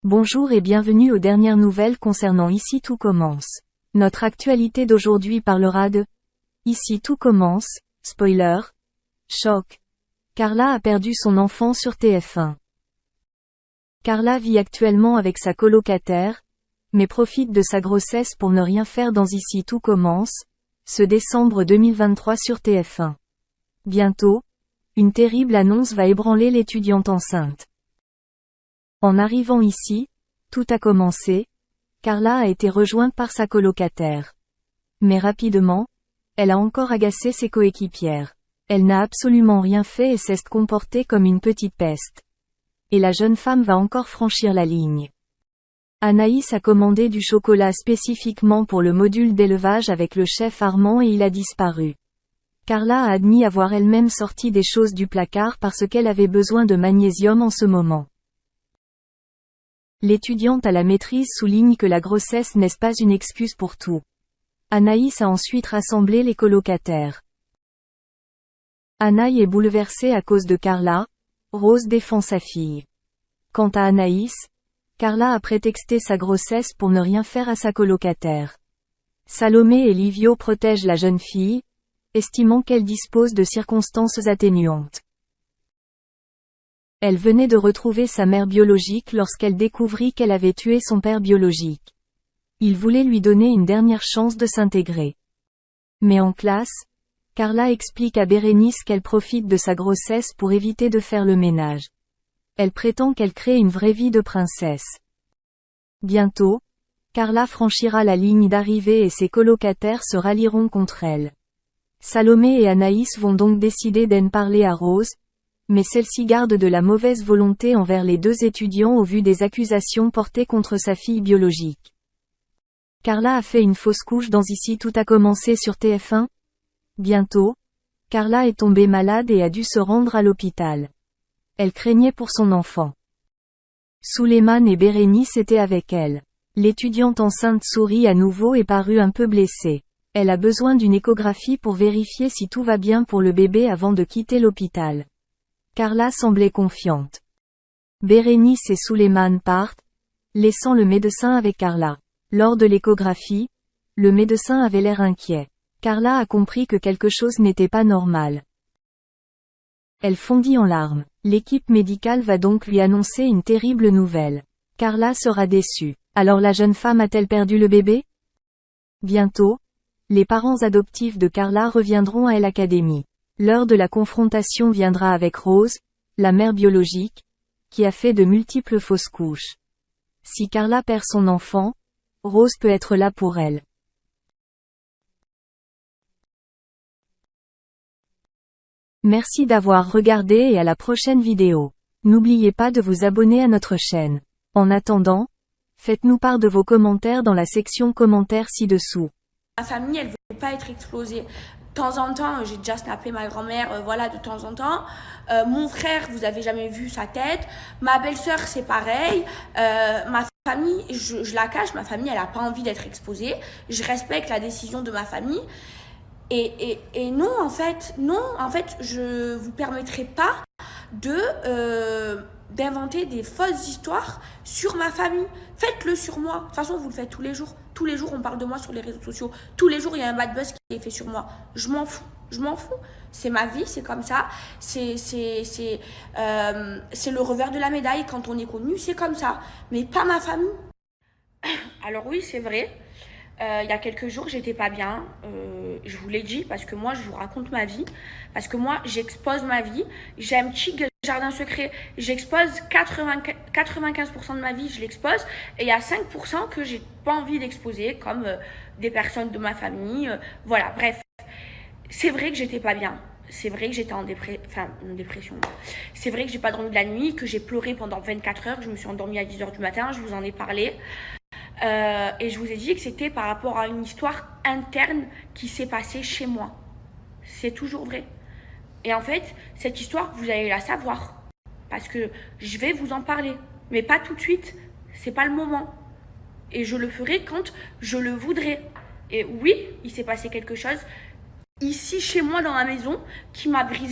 Bonjour et bienvenue aux dernières nouvelles concernant Ici tout commence. Notre actualité d'aujourd'hui parlera de Ici tout commence, spoiler, choc. Carla a perdu son enfant sur TF1. Carla vit actuellement avec sa colocataire, mais profite de sa grossesse pour ne rien faire dans Ici tout commence, ce décembre 2023 sur TF1. Bientôt, une terrible annonce va ébranler l'étudiante enceinte. En arrivant ici, tout a commencé, Carla a été rejointe par sa colocataire. Mais rapidement, elle a encore agacé ses coéquipières. Elle n'a absolument rien fait et s'est comportée comme une petite peste. Et la jeune femme va encore franchir la ligne. Anaïs a commandé du chocolat spécifiquement pour le module d'élevage avec le chef Armand et il a disparu. Carla a admis avoir elle-même sorti des choses du placard parce qu'elle avait besoin de magnésium en ce moment. L'étudiante à la maîtrise souligne que la grossesse n'est pas une excuse pour tout. Anaïs a ensuite rassemblé les colocataires. Anaïs est bouleversée à cause de Carla, Rose défend sa fille. Quant à Anaïs, Carla a prétexté sa grossesse pour ne rien faire à sa colocataire. Salomé et Livio protègent la jeune fille, estimant qu'elle dispose de circonstances atténuantes. Elle venait de retrouver sa mère biologique lorsqu'elle découvrit qu'elle avait tué son père biologique. Il voulait lui donner une dernière chance de s'intégrer. Mais en classe, Carla explique à Bérénice qu'elle profite de sa grossesse pour éviter de faire le ménage. Elle prétend qu'elle crée une vraie vie de princesse. Bientôt, Carla franchira la ligne d'arrivée et ses colocataires se rallieront contre elle. Salomé et Anaïs vont donc décider d'en parler à Rose, mais celle-ci garde de la mauvaise volonté envers les deux étudiants au vu des accusations portées contre sa fille biologique. Carla a fait une fausse couche dans Ici tout a commencé sur TF1. Bientôt, Carla est tombée malade et a dû se rendre à l'hôpital. Elle craignait pour son enfant. Souleymane et Bérénice étaient avec elle. L'étudiante enceinte sourit à nouveau et parut un peu blessée. Elle a besoin d'une échographie pour vérifier si tout va bien pour le bébé avant de quitter l'hôpital. Carla semblait confiante. Bérénice et Souleymane partent, laissant le médecin avec Carla. Lors de l'échographie, le médecin avait l'air inquiet. Carla a compris que quelque chose n'était pas normal. Elle fondit en larmes. L'équipe médicale va donc lui annoncer une terrible nouvelle. Carla sera déçue. Alors la jeune femme a-t-elle perdu le bébé? Bientôt, les parents adoptifs de Carla reviendront à l'Académie. L'heure de la confrontation viendra avec Rose, la mère biologique, qui a fait de multiples fausses couches. Si Carla perd son enfant, Rose peut être là pour elle. Merci d'avoir regardé et à la prochaine vidéo. N'oubliez pas de vous abonner à notre chaîne. En attendant, faites-nous part de vos commentaires dans la section commentaires ci-dessous. Ma famille, elle veut pas être explosée. De temps en temps, j'ai déjà snappé ma grand-mère, voilà, de temps en temps. Mon frère, vous avez jamais vu sa tête. Ma belle-sœur, c'est pareil. Ma famille, je la cache, ma famille, elle a pas envie d'être exposée. Je respecte la décision de ma famille. Et non, en fait, je vous permettrai pas d'inventer des fausses histoires sur ma famille. Faites-le sur moi. De toute façon, vous le faites tous les jours. Tous les jours, on parle de moi sur les réseaux sociaux. Tous les jours, il y a un bad buzz qui est fait sur moi. Je m'en fous. Je m'en fous. C'est ma vie, c'est comme ça. C'est le revers de la médaille. Quand on est connu, c'est comme ça. Mais pas ma famille. Alors oui, c'est vrai. Il y a quelques jours, j'étais pas bien. Je vous l'ai dit parce que moi, je vous raconte ma vie. Parce que moi, j'expose ma vie. J'ai un petit jardin secret. J'expose 95% de ma vie, je l'expose. Et il y a 5% que j'ai pas envie d'exposer, comme des personnes de ma famille. Voilà, bref. C'est vrai que j'étais pas bien. C'est vrai que j'étais en dépression. C'est vrai que j'ai pas dormi de la nuit, que j'ai pleuré pendant 24 heures, que je me suis endormie à 10h du matin. Je vous en ai parlé. Et je vous ai dit que c'était par rapport à une histoire interne qui s'est passée chez moi. C'est toujours vrai. Et en fait, cette histoire, vous allez la savoir. Parce que je vais vous en parler. Mais pas tout de suite. C'est pas le moment. Et je le ferai quand je le voudrai. Et oui, il s'est passé quelque chose ici, chez moi, dans la maison, qui m'a brisé